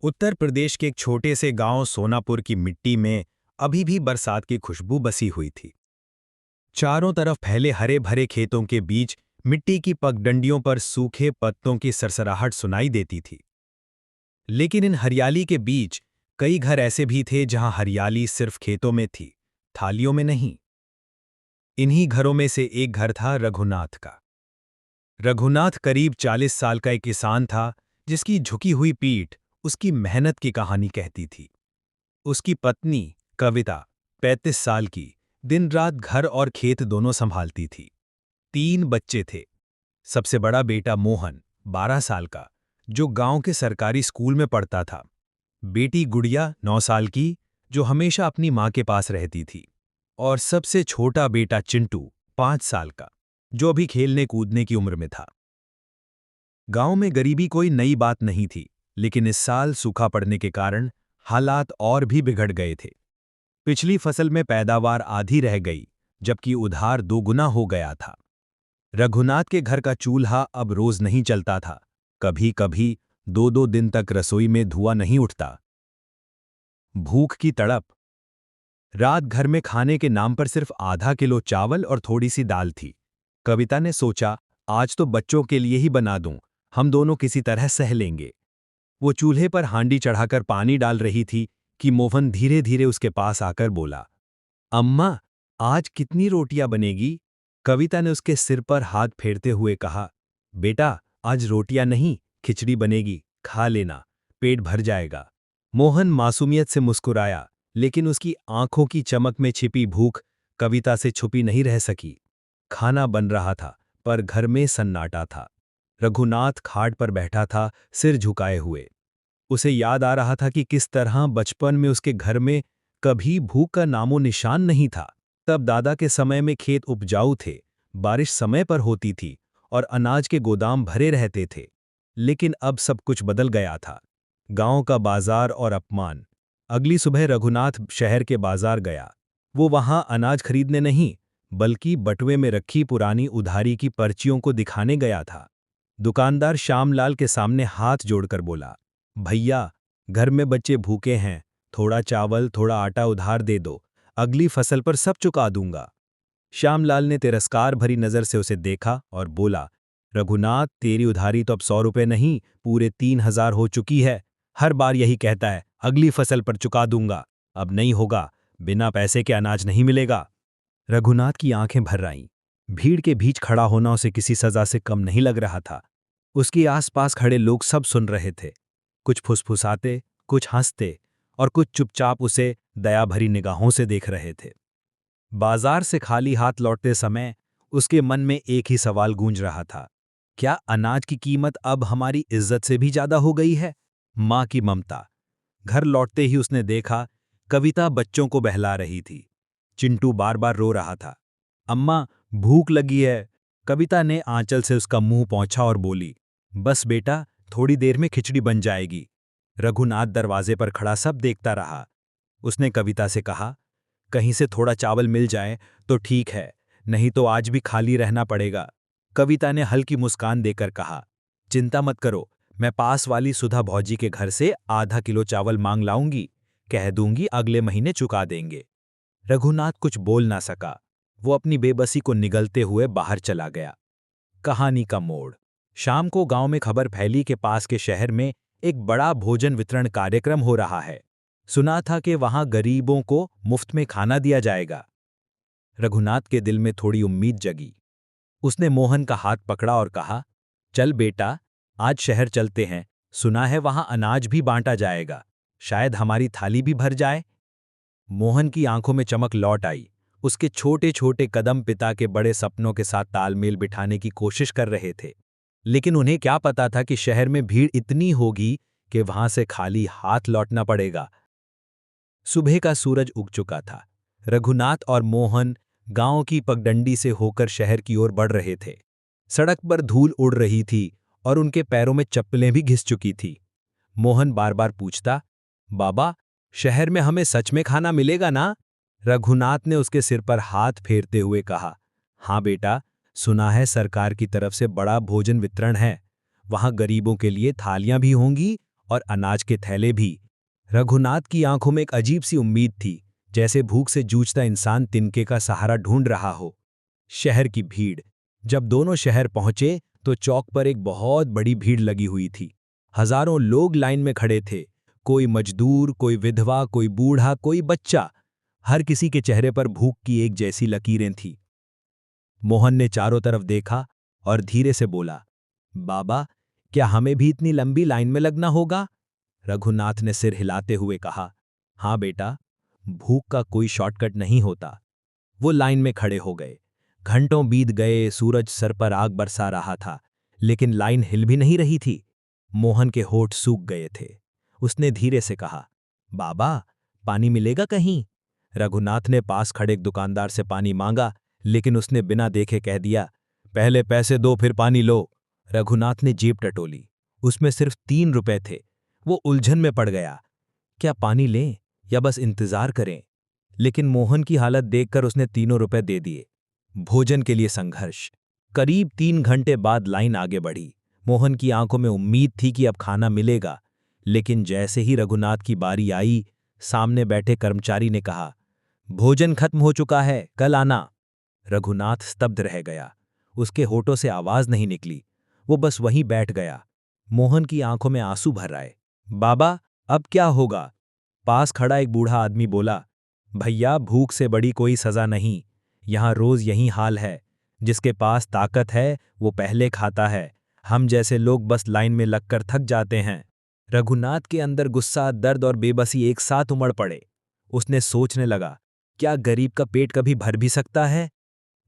उत्तर प्रदेश के एक छोटे से गांव सोनापुर की मिट्टी में अभी भी बरसात की खुशबू बसी हुई थी। चारों तरफ फैले हरे भरे खेतों के बीच मिट्टी की पगडंडियों पर सूखे पत्तों की सरसराहट सुनाई देती थी। लेकिन इन हरियाली के बीच कई घर ऐसे भी थे जहां हरियाली सिर्फ खेतों में थी, थालियों में नहीं। इन्हीं घरों में से एक घर था रघुनाथ का। रघुनाथ करीब 40 साल का एक किसान था, जिसकी झुकी हुई पीठ उसकी मेहनत की कहानी कहती थी। उसकी पत्नी कविता 35 साल की दिन रात घर और खेत दोनों संभालती थी। 3 बच्चे थे। सबसे बड़ा बेटा मोहन 12 साल का, जो गांव के सरकारी स्कूल में पढ़ता था। बेटी गुड़िया 9 साल की, जो हमेशा अपनी मां के पास रहती थी। और सबसे छोटा बेटा चिंटू 5 साल का, जो अभी खेलने कूदने की उम्र में था। गांव में गरीबी कोई नई बात नहीं थी, लेकिन इस साल सूखा पड़ने के कारण हालात और भी बिगड़ गए थे। पिछली फसल में पैदावार आधी रह गई, जबकि उधार 2 गुना हो गया था। रघुनाथ के घर का चूल्हा अब रोज नहीं चलता था। कभी कभी 2-2 दिन तक रसोई में धुआं नहीं उठता। भूख की तड़प। रात घर में खाने के नाम पर सिर्फ आधा किलो चावल और थोड़ी सी दाल थी। कविता ने सोचा, आज तो बच्चों के लिए ही बना दूं, हम दोनों किसी तरह सह लेंगे। वो चूल्हे पर हांडी चढ़ाकर पानी डाल रही थी कि मोहन धीरे धीरे उसके पास आकर बोला, अम्मा, आज कितनी रोटियां बनेगी? कविता ने उसके सिर पर हाथ फेरते हुए कहा, बेटा, आज रोटियां नहीं, खिचड़ी बनेगी, खा लेना, पेट भर जाएगा। मोहन मासूमियत से मुस्कुराया, लेकिन उसकी आंखों की चमक में छिपी भूख कविता से छुपी नहीं रह सकी। खाना बन रहा था, पर घर में सन्नाटा था। रघुनाथ खाट पर बैठा था, सिर झुकाए हुए। उसे याद आ रहा था कि किस तरह बचपन में उसके घर में कभी भूख का नामो निशान नहीं था। तब दादा के समय में खेत उपजाऊ थे, बारिश समय पर होती थी और अनाज के गोदाम भरे रहते थे। लेकिन अब सब कुछ बदल गया था। गांव का बाजार और अपमान। अगली सुबह रघुनाथ शहर के बाजार गया। वो वहां अनाज खरीदने नहीं, बल्कि बटुए में रखी पुरानी उधारी की पर्चियों को दिखाने गया था। दुकानदार श्यामलाल के सामने हाथ जोड़कर बोला, भैया, घर में बच्चे भूखे हैं, थोड़ा चावल थोड़ा आटा उधार दे दो, अगली फसल पर सब चुका दूंगा। श्यामलाल ने तिरस्कार भरी नजर से उसे देखा और बोला, रघुनाथ, तेरी उधारी तो अब 100 रुपए नहीं, पूरे 3,000 हो चुकी है। हर बार यही कहता है, अगली फसल पर चुका दूंगा। अब नहीं होगा, बिना पैसे के अनाज नहीं मिलेगा। रघुनाथ की आंखें भर आईं। भीड़ के बीच खड़ा होना उसे किसी सजा से कम नहीं लग रहा था। उसके आसपास खड़े लोग सब सुन रहे थे। कुछ फुसफुसाते, कुछ हंसते और कुछ चुपचाप उसे दया भरी निगाहों से देख रहे थे। बाजार से खाली हाथ लौटते समय उसके मन में एक ही सवाल गूंज रहा था, क्या अनाज की कीमत अब हमारी इज्जत से भी ज्यादा हो गई है? मां की ममता। घर लौटते ही उसने देखा, कविता बच्चों को बहला रही थी। चिंटू बार बार रो रहा था। अम्मा, भूख लगी है। कविता ने आंचल से उसका मुंह पोंछा और बोली, बस बेटा, थोड़ी देर में खिचड़ी बन जाएगी। रघुनाथ दरवाजे पर खड़ा सब देखता रहा। उसने कविता से कहा, कहीं से थोड़ा चावल मिल जाए तो ठीक है, नहीं तो आज भी खाली रहना पड़ेगा। कविता ने हल्की मुस्कान देकर कहा, चिंता मत करो, मैं पास वाली सुधा भौजी के घर से आधा किलो चावल मांग लाऊंगी, कह दूंगी अगले महीने चुका देंगे। रघुनाथ कुछ बोल ना सका। वो अपनी बेबसी को निगलते हुए बाहर चला गया। कहानी का मोड़। शाम को गांव में खबर फैली कि पास के शहर में एक बड़ा भोजन वितरण कार्यक्रम हो रहा है। सुना था कि वहां गरीबों को मुफ्त में खाना दिया जाएगा। रघुनाथ के दिल में थोड़ी उम्मीद जगी। उसने मोहन का हाथ पकड़ा और कहा, चल बेटा, आज शहर चलते हैं, सुना है वहां अनाज भी बांटा जाएगा, शायद हमारी थाली भी भर जाए। मोहन की आंखों में चमक लौट आई। उसके छोटे छोटे कदम पिता के बड़े सपनों के साथ तालमेल बिठाने की कोशिश कर रहे थे। लेकिन उन्हें क्या पता था कि शहर में भीड़ इतनी होगी कि वहां से खाली हाथ लौटना पड़ेगा। सुबह का सूरज उग चुका था। रघुनाथ और मोहन गांव की पगडंडी से होकर शहर की ओर बढ़ रहे थे। सड़क पर धूल उड़ रही थी और उनके पैरों में चप्पलें भी घिस चुकी थी। मोहन बार बार पूछता, बाबा, शहर में हमें सच में खाना मिलेगा ना? रघुनाथ ने उसके सिर पर हाथ फेरते हुए कहा, हाँ बेटा, सुना है सरकार की तरफ से बड़ा भोजन वितरण है। वहां गरीबों के लिए थालियां भी होंगी और अनाज के थैले भी। रघुनाथ की आंखों में एक अजीब सी उम्मीद थी, जैसे भूख से जूझता इंसान तिनके का सहारा ढूंढ रहा हो। शहर की भीड़। जब दोनों शहर पहुंचे तो चौक पर एक बहुत बड़ी भीड़ लगी हुई थी। हजारों लोग लाइन में खड़े थे। कोई मजदूर, कोई विधवा, कोई बूढ़ा, कोई बच्चा। हर किसी के चेहरे पर भूख की एक जैसी लकीरें थीं। मोहन ने चारों तरफ देखा और धीरे से बोला, बाबा, क्या हमें भी इतनी लंबी लाइन में लगना होगा? रघुनाथ ने सिर हिलाते हुए कहा, हाँ बेटा, भूख का कोई शॉर्टकट नहीं होता। वो लाइन में खड़े हो गए। घंटों बीत गए, सूरज सर पर आग बरसा रहा था, लेकिन लाइन हिल भी नहीं रही थी। मोहन के होठ सूख गए थे। उसने धीरे से कहा, बाबा, पानी मिलेगा कहीं? रघुनाथ ने पास खड़े एक दुकानदार से पानी मांगा, लेकिन उसने बिना देखे कह दिया, पहले पैसे दो फिर पानी लो। रघुनाथ ने जेब टटोली। उसमें सिर्फ 3 रुपए थे। वो उलझन में पड़ गया। क्या पानी लें या बस इंतजार करें? लेकिन मोहन की हालत देखकर उसने 3 रुपए दे दिए। भोजन के लिए संघर्ष। करीब 3 घंटे बाद लाइन आगे बढ़ी। मोहन की आंखों में उम्मीद थी कि अब खाना मिलेगा, लेकिन जैसे ही रघुनाथ की बारी आई, सामने बैठे कर्मचारी ने कहा, भोजन खत्म हो चुका है, कल आना। रघुनाथ स्तब्ध रह गया। उसके होठों से आवाज नहीं निकली। वो बस वहीं बैठ गया। मोहन की आंखों में आंसू भर आए। बाबा, अब क्या होगा? पास खड़ा एक बूढ़ा आदमी बोला, भैया, भूख से बड़ी कोई सजा नहीं। यहां रोज यही हाल है। जिसके पास ताकत है वो पहले खाता है। हम जैसे लोग बस लाइन में लगकर थक जाते हैं। रघुनाथ के अंदर गुस्सा, दर्द और बेबसी एक साथ उमड़ पड़े। उसने सोचने लगा, क्या गरीब का पेट कभी भर भी सकता है?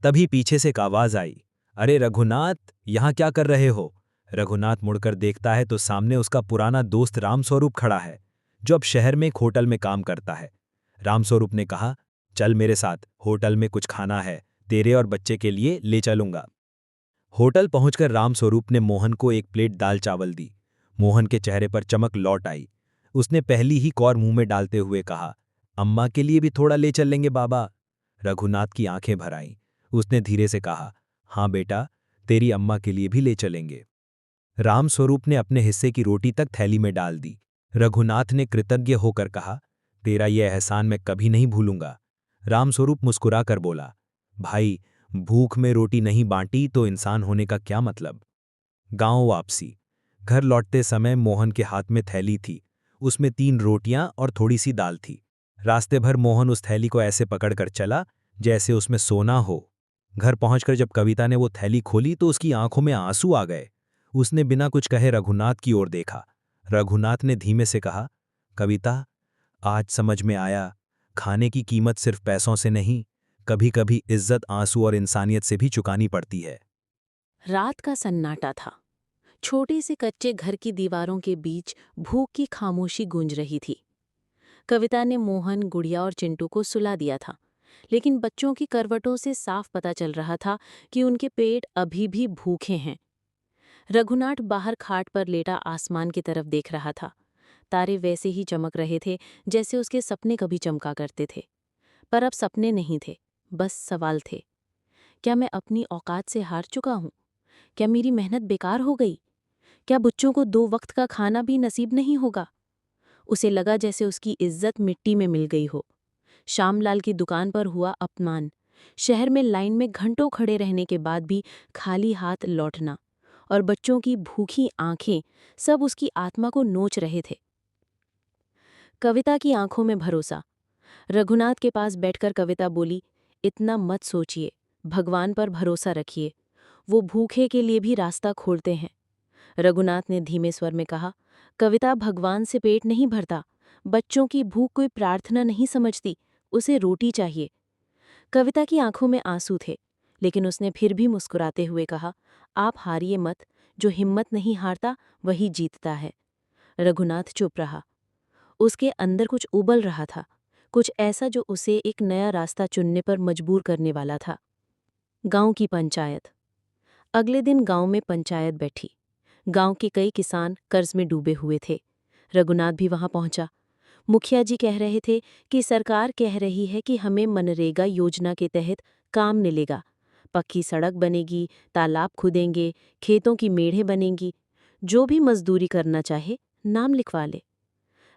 तभी पीछे से एक आवाज आई, अरे रघुनाथ, यहां क्या कर रहे हो? रघुनाथ मुड़कर देखता है तो सामने उसका पुराना दोस्त रामस्वरूप खड़ा है, जो अब शहर में एक होटल में काम करता है। रामस्वरूप ने कहा, चल मेरे साथ, होटल में कुछ खाना है, तेरे और बच्चे के लिए ले चलूंगा। होटल पहुंचकर रामस्वरूप ने मोहन को एक प्लेट दाल चावल दी। मोहन के चेहरे पर चमक लौट आई। उसने पहली ही कौर मुंह में डालते हुए कहा, अम्मा के लिए भी थोड़ा ले चलेंगे बाबा? रघुनाथ की आंखें भर आईं। उसने धीरे से कहा, हाँ बेटा, तेरी अम्मा के लिए भी ले चलेंगे। रामस्वरूप ने अपने हिस्से की रोटी तक थैली में डाल दी। रघुनाथ ने कृतज्ञ होकर कहा, तेरा यह एहसान मैं कभी नहीं भूलूंगा। रामस्वरूप मुस्कुराकर बोला, भाई, भूख में रोटी नहीं बांटी तो इंसान होने का क्या मतलब? गांव वापसी। घर लौटते समय मोहन के हाथ में थैली थी। उसमें 3 रोटियां और थोड़ी सी दाल थी। रास्ते भर मोहन उस थैली को ऐसे पकड़कर चला जैसे उसमें सोना हो। घर पहुंचकर जब कविता ने वो थैली खोली तो उसकी आंखों में आंसू आ गए। उसने बिना कुछ कहे रघुनाथ की ओर देखा। रघुनाथ ने धीमे से कहा, कविता, आज समझ में आया, खाने की कीमत सिर्फ पैसों से नहीं, कभी-कभी इज्जत, आंसू और इंसानियत से भी चुकानी पड़ती है। रात का सन्नाटा था। छोटे से कच्चे घर की दीवारों के बीच भूख की खामोशी गूंज रही थी। कविता ने मोहन, गुड़िया और चिंटू को सुला दिया था, लेकिन बच्चों की करवटों से साफ पता चल रहा था कि उनके पेट अभी भी भूखे हैं। रघुनाथ बाहर खाट पर लेटा आसमान की तरफ देख रहा था। तारे वैसे ही चमक रहे थे जैसे उसके सपने कभी चमका करते थे। पर अब सपने नहीं थे, बस सवाल थे। क्या मैं अपनी औकात से हार चुका हूँ? क्या मेरी मेहनत बेकार हो गई? क्या बच्चों को 2 वक्त का खाना भी नसीब नहीं होगा? उसे लगा जैसे उसकी इज्जत मिट्टी में मिल गई हो। श्यामलाल की दुकान पर हुआ अपमान, शहर में लाइन में घंटों खड़े रहने के बाद भी खाली हाथ लौटना, और बच्चों की भूखी आंखें, सब उसकी आत्मा को नोच रहे थे। कविता की आंखों में भरोसा। रघुनाथ के पास बैठकर कविता बोली, इतना मत सोचिए, भगवान पर भरोसा रखिए, वो भूखे के लिए भी रास्ता खोलते हैं। रघुनाथ ने धीमे स्वर में कहा, कविता, भगवान से पेट नहीं भरता, बच्चों की भूख कोई प्रार्थना नहीं समझती, उसे रोटी चाहिए। कविता की आंखों में आंसू थे, लेकिन उसने फिर भी मुस्कुराते हुए कहा, आप हारिए मत, जो हिम्मत नहीं हारता वही जीतता है। रघुनाथ चुप रहा। उसके अंदर कुछ उबल रहा था, कुछ ऐसा जो उसे एक नया रास्ता चुनने पर मजबूर करने वाला था। गांव की पंचायत। अगले दिन गांव में पंचायत बैठी। गांव के कई किसान कर्ज में डूबे हुए थे। रघुनाथ भी वहां पहुंचा। मुखिया जी कह रहे थे कि सरकार कह रही है कि हमें मनरेगा योजना के तहत काम मिलेगा, पक्की सड़क बनेगी, तालाब खुदेंगे, खेतों की मेढ़ें बनेंगी। जो भी मजदूरी करना चाहे नाम लिखवा ले।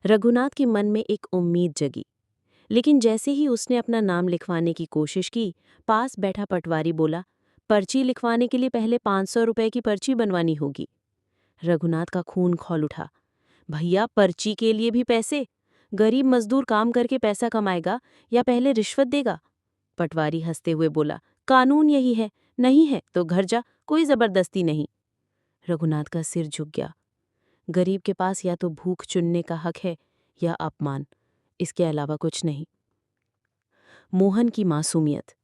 रघुनाथ के मन में एक उम्मीद जगी, लेकिन जैसे ही उसने अपना नाम लिखवाने की कोशिश की, पास बैठा पटवारी बोला, पर्ची लिखवाने के लिए पहले 500 रुपए की पर्ची बनवानी होगी। रघुनाथ का खून खौल उठा। भैया, पर्ची के लिए भी पैसे? गरीब मजदूर काम करके पैसा कमाएगा या पहले रिश्वत देगा? पटवारी हंसते हुए बोला, कानून यही है, नहीं है तो घर जा, कोई जबरदस्ती नहीं। रघुनाथ का सिर झुक गया। गरीब के पास या तो भूख चुनने का हक है या अपमान, इसके अलावा कुछ नहीं। मोहन की मासूमियत।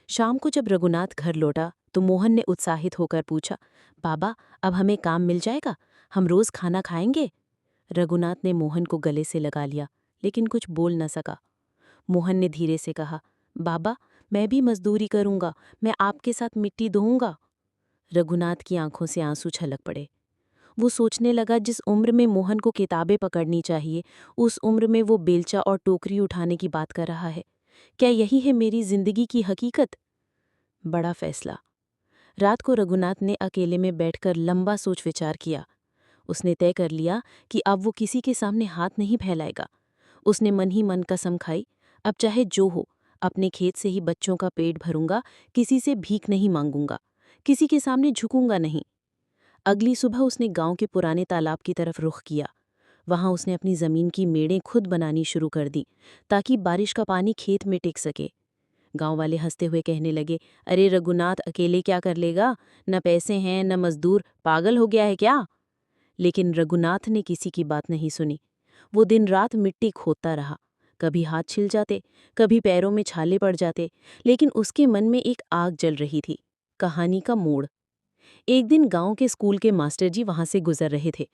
शाम को जब रघुनाथ घर लौटा तो मोहन ने उत्साहित होकर पूछा, बाबा, अब हमें काम मिल जाएगा? हम रोज खाना खाएंगे? रघुनाथ ने मोहन को गले से लगा लिया, लेकिन कुछ बोल न सका। मोहन ने धीरे से कहा, बाबा, मैं भी मजदूरी करूंगा, मैं आपके साथ मिट्टी धोऊंगा। रघुनाथ की आंखों से आंसू छलक पड़े। वो सोचने लगा, जिस उम्र में मोहन को किताबें पकड़नी चाहिए, उस उम्र में वो बेलचा और टोकरी उठाने की बात कर रहा है। क्या यही है मेरी जिंदगी की हकीकत? बड़ा फैसला। रात को रघुनाथ ने अकेले में बैठकर लंबा सोच विचार किया। उसने तय कर लिया कि अब वो किसी के सामने हाथ नहीं फैलाएगा। उसने मन ही मन कसम खाई, अब चाहे जो हो, अपने खेत से ही बच्चों का पेट भरूंगा, किसी से भीख नहीं मांगूंगा, किसी के सामने झुकूंगा नहीं। अगली सुबह उसने गांव के पुराने तालाब की तरफ रुख किया। वहां उसने अपनी जमीन की मेड़ें खुद बनानी शुरू कर दी, ताकि बारिश का पानी खेत में टिक सके। गांव वाले हंसते हुए कहने लगे, अरे रघुनाथ अकेले क्या कर लेगा? न पैसे हैं न मजदूर, पागल हो गया है क्या? लेकिन रघुनाथ ने किसी की बात नहीं सुनी। वो दिन रात मिट्टी खोदता रहा। कभी हाथ छिल जाते, कभी पैरों में छाले पड़ जाते, लेकिन उसके मन में एक आग जल रही थी। कहानी का मोड़। एक दिन गांव के स्कूल के मास्टर जी वहां से गुजर रहे थे।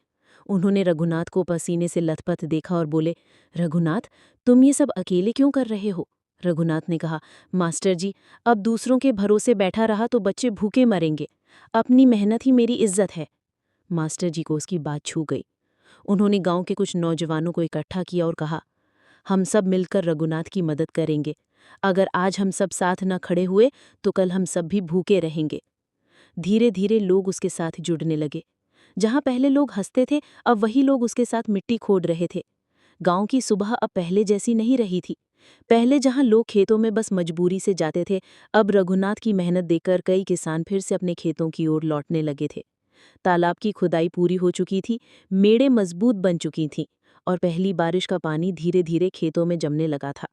उन्होंने रघुनाथ को पसीने से लथपथ देखा और बोले, रघुनाथ, तुम ये सब अकेले क्यों कर रहे हो? रघुनाथ ने कहा, मास्टर जी, अब दूसरों के भरोसे बैठा रहा तो बच्चे भूखे मरेंगे। अपनी मेहनत ही मेरी इज्जत है। मास्टर जी को उसकी बात छू गई। उन्होंने गांव के कुछ नौजवानों को इकट्ठा किया और कहा, हम सब मिलकर रघुनाथ की मदद करेंगे। अगर आज हम सब साथ न खड़े हुए तो कल हम सब भी भूखे रहेंगे। धीरे धीरे लोग उसके साथ जुड़ने लगे। जहां पहले लोग हंसते थे, अब वही लोग उसके साथ मिट्टी खोद रहे थे। गांव की सुबह अब पहले जैसी नहीं रही थी। पहले जहां लोग खेतों में बस मजबूरी से जाते थे, अब रघुनाथ की मेहनत देखकर कई किसान फिर से अपने खेतों की ओर लौटने लगे थे। तालाब की खुदाई पूरी हो चुकी थी, मेड़ें मजबूत बन चुकी थीं और पहली बारिश का पानी धीरे धीरे खेतों में जमने लगा था।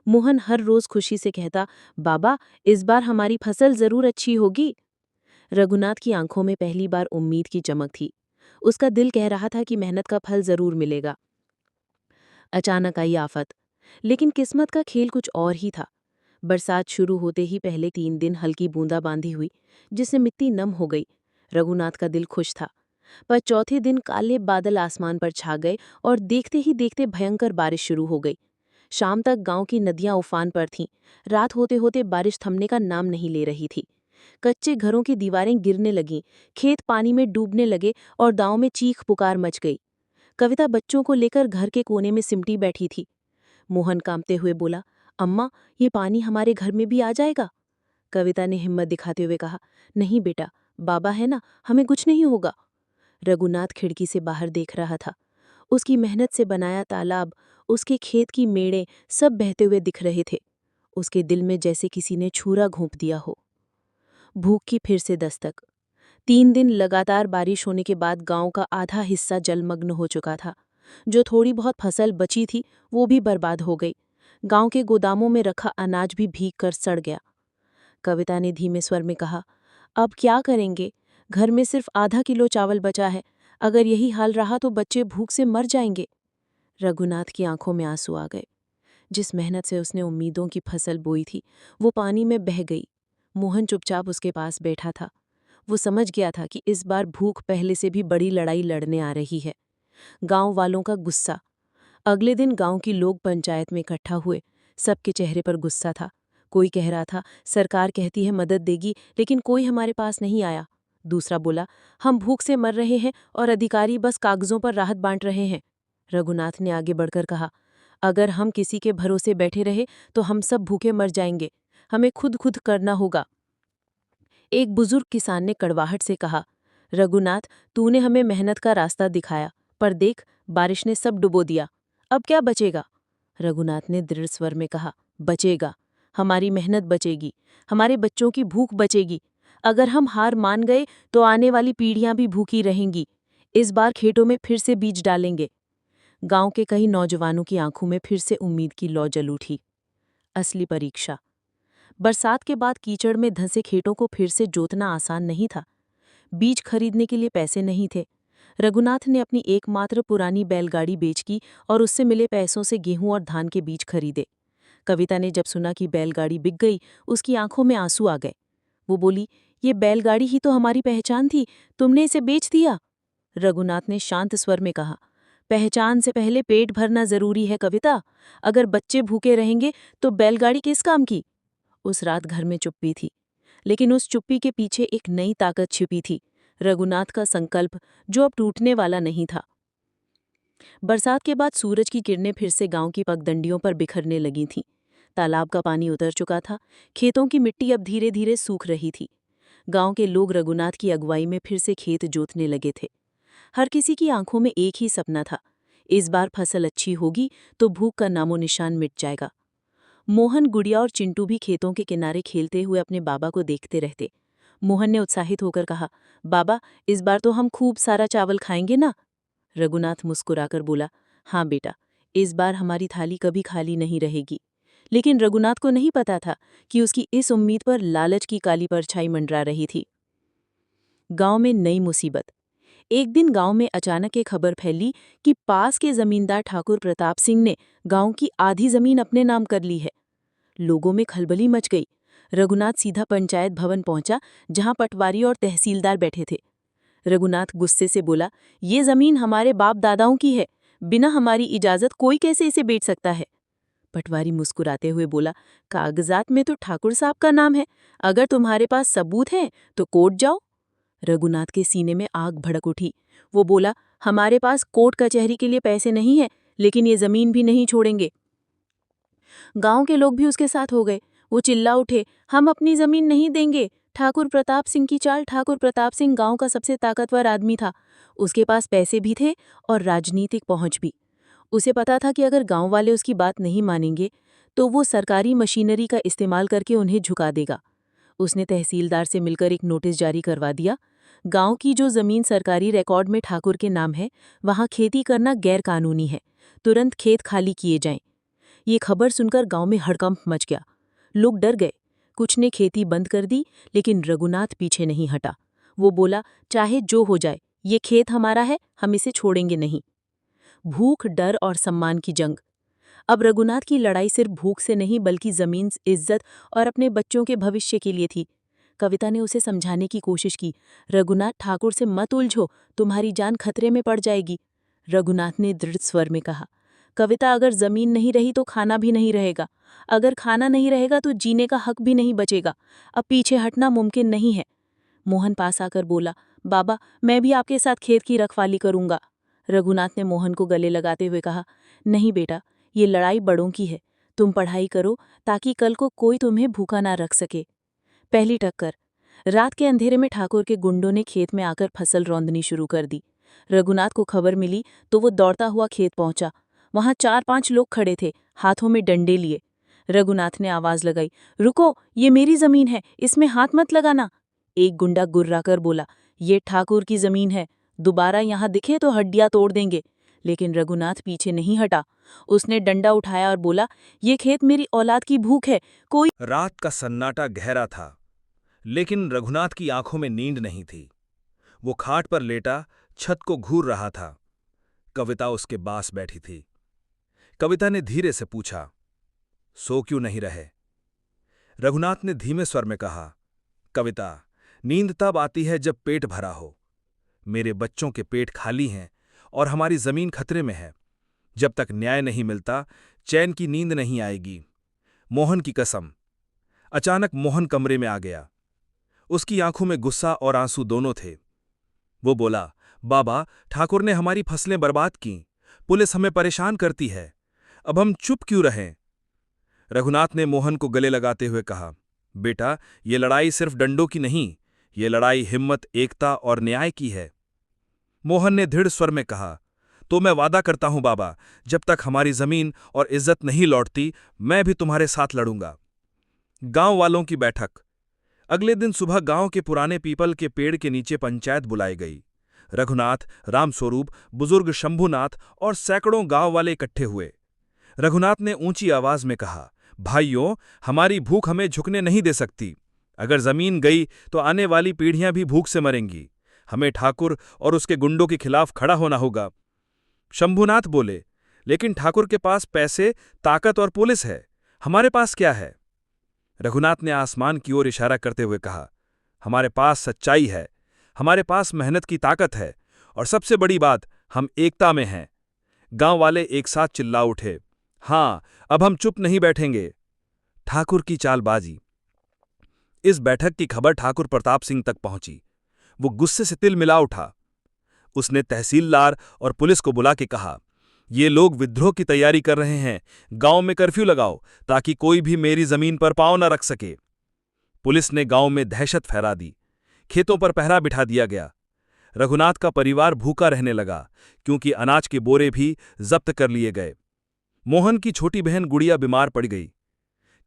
मोहन हर रोज खुशी से कहता, बाबा, इस बार हमारी फसल जरूर अच्छी होगी। रघुनाथ की आंखों में पहली बार उम्मीद की चमक थी। उसका दिल कह रहा था कि मेहनत का फल जरूर मिलेगा। अचानक आई आफत, लेकिन किस्मत का खेल कुछ और ही था। बरसात शुरू होते ही पहले 3 दिन हल्की बूंदाबांदी हुई, जिससे मिट्टी नम हो गई। रघुनाथ का दिल खुश था। पर चौथे दिन काले बादल आसमान पर छा गए और देखते ही देखते भयंकर बारिश शुरू हो गई। शाम तक गांव की नदियां उफान पर थीं। रात होते होते बारिश थमने का नाम नहीं ले रही थी। कच्चे घरों की दीवारें गिरने लगीं, खेत पानी में डूबने लगे और गांव में चीख पुकार मच गई। कविता बच्चों को लेकर घर के कोने में सिमटी बैठी थी। मोहन कांपते हुए बोला, अम्मा, ये पानी हमारे घर में भी आ जाएगा? कविता ने हिम्मत दिखाते हुए कहा, नहीं बेटा, बाबा है ना, हमें कुछ नहीं होगा। रघुनाथ खिड़की से बाहर देख रहा था। उसकी मेहनत से बनाया तालाब, उसके खेत की मेड़ें सब बहते हुए दिख रहे थे। उसके दिल में जैसे किसी ने छुरा घोंप दिया हो। भूख की फिर से दस्तक। 3 दिन लगातार बारिश होने के बाद गांव का आधा हिस्सा जलमग्न हो चुका था। जो थोड़ी बहुत फसल बची थी, वो भी बर्बाद हो गई। गांव के गोदामों में रखा अनाज भी भीग कर सड़ गया। कविता ने धीमे स्वर में कहा, अब क्या करेंगे? घर में सिर्फ आधा किलो चावल बचा है। अगर यही हाल रहा तो बच्चे भूख से मर जाएंगे। रघुनाथ की आंखों में आंसू आ गए। जिस मेहनत से उसने उम्मीदों की फसल बोई थी, वो पानी में बह गई। मोहन चुपचाप उसके पास बैठा था। वो समझ गया था कि इस बार भूख पहले से भी बड़ी लड़ाई लड़ने आ रही है। गांव वालों का गुस्सा। अगले दिन गांव की लोग पंचायत में इकट्ठा हुए। सबके चेहरे पर गुस्सा था। कोई कह रहा था, सरकार कहती है मदद देगी, लेकिन कोई हमारे पास नहीं आया। दूसरा बोला, हम भूख से मर रहे हैं और अधिकारी बस कागजों पर राहत बांट रहे हैं। रघुनाथ ने आगे बढ़कर कहा, अगर हम किसी के भरोसे बैठे रहे तो हम सब भूखे मर जाएंगे। हमें खुद खुद करना होगा। एक बुजुर्ग किसान ने कड़वाहट से कहा, रघुनाथ, तूने हमें मेहनत का रास्ता दिखाया, पर देख, बारिश ने सब डुबो दिया। अब क्या बचेगा? रघुनाथ ने दृढ़ स्वर में कहा, बचेगा। हमारी मेहनत बचेगी, हमारे बच्चों की भूख बचेगी। अगर हम हार मान गए तो आने वाली पीढ़ियां भी भूखी रहेंगी। इस बार खेतों में फिर से बीज डालेंगे। गांव के कई नौजवानों की आंखों में फिर से उम्मीद की लौ जल उठी। असली परीक्षा। बरसात के बाद कीचड़ में धंसे खेतों को फिर से जोतना आसान नहीं था। बीज खरीदने के लिए पैसे नहीं थे। रघुनाथ ने अपनी एकमात्र पुरानी बैलगाड़ी बेची और उससे मिले पैसों से गेहूं और धान के बीज खरीदे। कविता ने जब सुना कि बैलगाड़ी बिक गई, उसकी आंखों में आंसू आ गए। वो बोली, ये बैलगाड़ी ही तो हमारी पहचान थी, तुमने इसे बेच दिया। रघुनाथ ने शांत स्वर में कहा, पहचान से पहले पेट भरना जरूरी है कविता। अगर बच्चे भूखे रहेंगे तो बैलगाड़ी किस काम की? उस रात घर में चुप्पी थी, लेकिन उस चुप्पी के पीछे एक नई ताकत छिपी थी, रघुनाथ का संकल्प, जो अब टूटने वाला नहीं था। बरसात के बाद सूरज की किरणें फिर से गांव की पगडंडियों पर बिखरने लगी थीं। तालाब का पानी उतर चुका था, खेतों की मिट्टी अब धीरे धीरे सूख रही थी। गांव के लोग रघुनाथ की अगुवाई में फिर से खेत जोतने लगे थे। हर किसी की आंखों में एक ही सपना था, इस बार फसल अच्छी होगी तो भूख का नामो निशान मिट जाएगा। मोहन, गुड़िया और चिंटू भी खेतों के किनारे खेलते हुए अपने बाबा को देखते रहते। मोहन ने उत्साहित होकर कहा, बाबा, इस बार तो हम खूब सारा चावल खाएंगे ना? रघुनाथ मुस्कुराकर बोला, हाँ बेटा, इस बार हमारी थाली कभी खाली नहीं रहेगी। लेकिन रघुनाथ को नहीं पता था कि उसकी इस उम्मीद पर लालच की काली परछाई मंडरा रही थी। गांव में नई मुसीबत। एक दिन गांव में अचानक एक खबर फैली कि पास के जमींदार ठाकुर प्रताप सिंह ने गांव की आधी जमीन अपने नाम कर ली है। लोगों में खलबली मच गई। रघुनाथ सीधा पंचायत भवन पहुंचा, जहां पटवारी और तहसीलदार बैठे थे। रघुनाथ गुस्से से बोला, ये जमीन हमारे बाप दादाओं की है, बिना हमारी इजाजत कोई कैसे इसे बेच सकता है? पटवारी मुस्कुराते हुए बोला, कागजात में तो ठाकुर साहब का नाम है, अगर तुम्हारे पास सबूत हैं तो कोर्ट जाओ। रघुनाथ के सीने में आग भड़क उठी। वो बोला, हमारे पास कोर्ट कचहरी के लिए पैसे नहीं है, लेकिन ये जमीन भी नहीं छोड़ेंगे। गांव के लोग भी उसके साथ हो गए। वो चिल्ला उठे, हम अपनी जमीन नहीं देंगे। ठाकुर प्रताप सिंह की चाल। ठाकुर प्रताप सिंह गांव का सबसे ताकतवर आदमी था। उसके पास पैसे भी थे और राजनीतिक पहुंच भी। उसे पता था कि अगर गांव वाले उसकी बात नहीं मानेंगे तो वो सरकारी मशीनरी का इस्तेमाल करके उन्हें झुका देगा। उसने तहसीलदार से मिलकर एक नोटिस जारी करवा दिया, गांव की जो जमीन सरकारी रिकॉर्ड में ठाकुर के नाम है, वहां खेती करना गैर कानूनी है, तुरंत खेत खाली किए जाएं। ये खबर सुनकर गांव में हड़कंप मच गया। लोग डर गए। कुछ ने खेती बंद कर दी, लेकिन रघुनाथ पीछे नहीं हटा। वो बोला, चाहे जो हो जाए, ये खेत हमारा है, हम इसे छोड़ेंगे नहीं। भूख, डर और सम्मान की जंग। अब रघुनाथ की लड़ाई सिर्फ भूख से नहीं, बल्कि जमीन, इज्जत और अपने बच्चों के भविष्य के लिए थी। कविता ने उसे समझाने की कोशिश की, रघुनाथ, ठाकुर से मत उलझो, तुम्हारी जान खतरे में पड़ जाएगी। रघुनाथ ने दृढ़ स्वर में कहा, कविता, अगर जमीन नहीं रही तो खाना भी नहीं रहेगा, अगर खाना नहीं रहेगा तो जीने का हक भी नहीं बचेगा। अब पीछे हटना मुमकिन नहीं है। मोहन पास आकर बोला, बाबा, मैं भी आपके साथ खेत की रखवाली करूंगा। रघुनाथ ने मोहन को गले लगाते हुए कहा, नहीं बेटा, ये लड़ाई बड़ों की है। तुम पढ़ाई करो ताकि कल को कोई तुम्हें भूखा ना रख सके। पहली टक्कर। रात के अंधेरे में ठाकुर के गुंडों ने खेत में आकर फसल रौंदनी शुरू कर दी। रघुनाथ को खबर मिली तो वो दौड़ता हुआ खेत पहुंचा। वहां 4-5 लोग खड़े थे, हाथों में डंडे लिए। रघुनाथ ने आवाज लगाई, रुको, ये मेरी जमीन है, इसमें हाथ मत लगाना। एक गुंडा गुर्राकर बोला, ये ठाकुर की जमीन है, दोबारा यहां दिखे तो हड्डियां तोड़ देंगे। लेकिन रघुनाथ पीछे नहीं हटा। उसने डंडा उठाया और बोला, ये खेत मेरी औलाद की भूख है, कोई। रात का सन्नाटा गहरा था, लेकिन रघुनाथ की आंखों में नींद नहीं थी। वो खाट पर लेटा छत को घूर रहा था। कविता उसके पास बैठी थी। कविता ने धीरे से पूछा, सो क्यों नहीं रहे? रघुनाथ ने धीमे स्वर में कहा, कविता, नींद तब आती है जब पेट भरा हो। मेरे बच्चों के पेट खाली हैं और हमारी जमीन खतरे में है। जब तक न्याय नहीं मिलता, चैन की नींद नहीं आएगी। मोहन की कसम। अचानक मोहन कमरे में आ गया। उसकी आंखों में गुस्सा और आंसू दोनों थे। वो बोला, बाबा, ठाकुर ने हमारी फसलें बर्बाद की, पुलिस हमें परेशान करती है, अब हम चुप क्यों रहें? रघुनाथ ने मोहन को गले लगाते हुए कहा, बेटा, ये लड़ाई सिर्फ डंडों की नहीं, ये लड़ाई हिम्मत, एकता और न्याय की है। मोहन ने दृढ़ स्वर में कहा, तो मैं वादा करता हूं बाबा, जब तक हमारी जमीन और इज्जत नहीं लौटती, मैं भी तुम्हारे साथ लड़ूंगा। गांव वालों की बैठक। अगले दिन सुबह गांव के पुराने पीपल के पेड़ के नीचे पंचायत बुलाई गई। रघुनाथ, रामस्वरूप, बुजुर्ग शंभुनाथ और सैकड़ों गांव वाले इकट्ठे हुए। रघुनाथ ने ऊंची आवाज में कहा, भाइयों, हमारी भूख हमें झुकने नहीं दे सकती। अगर जमीन गई तो आने वाली पीढ़ियां भी भूख से मरेंगी। हमें ठाकुर और उसके गुंडों के खिलाफ खड़ा होना होगा। शंभुनाथ बोले, लेकिन ठाकुर के पास पैसे, ताकत और पुलिस है, हमारे पास क्या है? रघुनाथ ने आसमान की ओर इशारा करते हुए कहा, हमारे पास सच्चाई है, हमारे पास मेहनत की ताकत है, और सबसे बड़ी बात, हम एकता में हैं। गांव वाले एक साथ चिल्ला उठे, हां, अब हम चुप नहीं बैठेंगे। ठाकुर की चालबाजी। इस बैठक की खबर ठाकुर प्रताप सिंह तक पहुंची। वो गुस्से से तिल मिला उठा। उसने तहसीलदार और पुलिस को बुला के कहा, ये लोग विद्रोह की तैयारी कर रहे हैं, गांव में कर्फ्यू लगाओ ताकि कोई भी मेरी जमीन पर पांव न रख सके। पुलिस ने गांव में दहशत फैला दी। खेतों पर पहरा बिठा दिया गया। रघुनाथ का परिवार भूखा रहने लगा, क्योंकि अनाज के बोरे भी जब्त कर लिए गए। मोहन की छोटी बहन गुड़िया बीमार पड़ गई।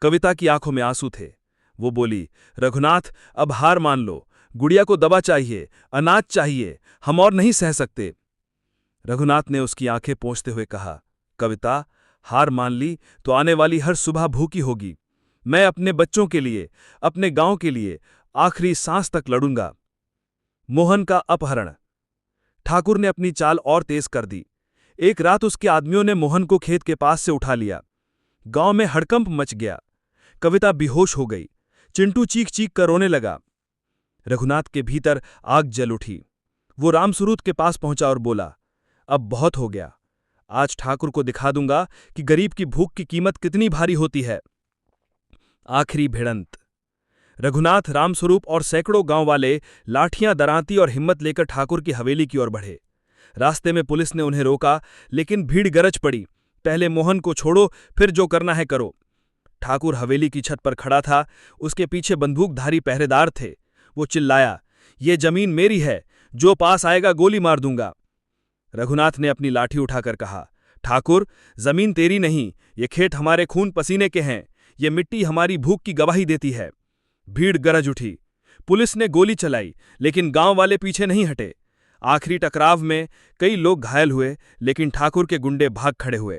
कविता की आंखों में आंसू थे। वो बोली, रघुनाथ, अब हार मान लो, गुड़िया को दवा चाहिए, अनाज चाहिए, हम और नहीं सह सकते। रघुनाथ ने उसकी आंखें पोंछते हुए कहा, कविता, हार मान ली तो आने वाली हर सुबह भूखी होगी। मैं अपने बच्चों के लिए, अपने गांव के लिए आखिरी सांस तक लड़ूंगा। मोहन का अपहरण। ठाकुर ने अपनी चाल और तेज कर दी। एक रात उसके आदमियों ने मोहन को खेत के पास से उठा लिया। गांव में हड़कंप मच गया। कविता बेहोश हो गई। चिंटू चीख चीख कर रोने लगा। रघुनाथ के भीतर आग जल उठी। वो रामस्वरूप के पास पहुंचा और बोला, अब बहुत हो गया। आज ठाकुर को दिखा दूंगा कि गरीब की भूख की कीमत कितनी भारी होती है। आखिरी भिड़ंत। रघुनाथ, रामस्वरूप और सैकड़ों गांव वाले लाठियां, दरांती और हिम्मत लेकर ठाकुर की हवेली की ओर बढ़े। रास्ते में पुलिस ने उन्हें रोका, लेकिन भीड़ गरज पड़ी, पहले मोहन को छोड़ो, फिर जो करना है करो। ठाकुर हवेली की छत पर खड़ा था। उसके पीछे बंदूकधारी पहरेदार थे। वो चिल्लाया, ये जमीन मेरी है, जो पास आएगा गोली मार दूंगा। रघुनाथ ने अपनी लाठी उठाकर कहा, ठाकुर, जमीन तेरी नहीं, ये खेत हमारे खून पसीने के हैं, ये मिट्टी हमारी भूख की गवाही देती है। भीड़ गरज उठी। पुलिस ने गोली चलाई, लेकिन गांव वाले पीछे नहीं हटे। आखिरी टकराव में कई लोग घायल हुए, लेकिन ठाकुर के गुंडे भाग खड़े हुए।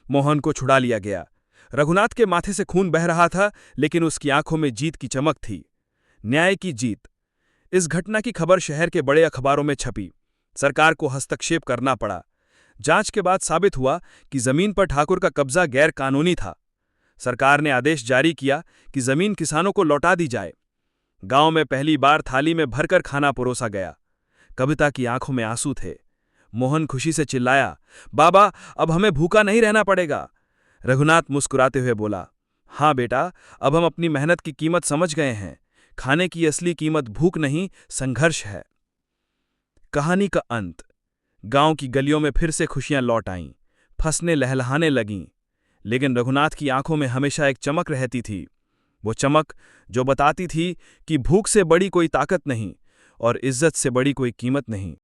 मोहन को छुड़ा लिया गया। रघुनाथ के माथे से खून बह रहा था, लेकिन उसकी आंखों में जीत की चमक थी। न्याय की जीत। इस घटना की खबर शहर के बड़े अखबारों में छपी। सरकार को हस्तक्षेप करना पड़ा। जांच के बाद साबित हुआ कि जमीन पर ठाकुर का कब्जा गैर कानूनी था। सरकार ने आदेश जारी किया कि जमीन किसानों को लौटा दी जाए। गांव में पहली बार थाली में भरकर खाना परोसा गया। कविता की आंखों में आंसू थे। मोहन खुशी से चिल्लाया, बाबा, अब हमें भूखा नहीं रहना पड़ेगा। रघुनाथ मुस्कुराते हुए बोला, हां बेटा, अब हम अपनी मेहनत की कीमत समझ गए हैं। खाने की असली कीमत भूख नहीं, संघर्ष है। कहानी का अंत। गांव की गलियों में फिर से खुशियां लौट आईं, फसलें लहलहाने लगीं, लेकिन रघुनाथ की आंखों में हमेशा एक चमक रहती थी। वो चमक जो बताती थी कि भूख से बड़ी कोई ताकत नहीं और इज्जत से बड़ी कोई कीमत नहीं।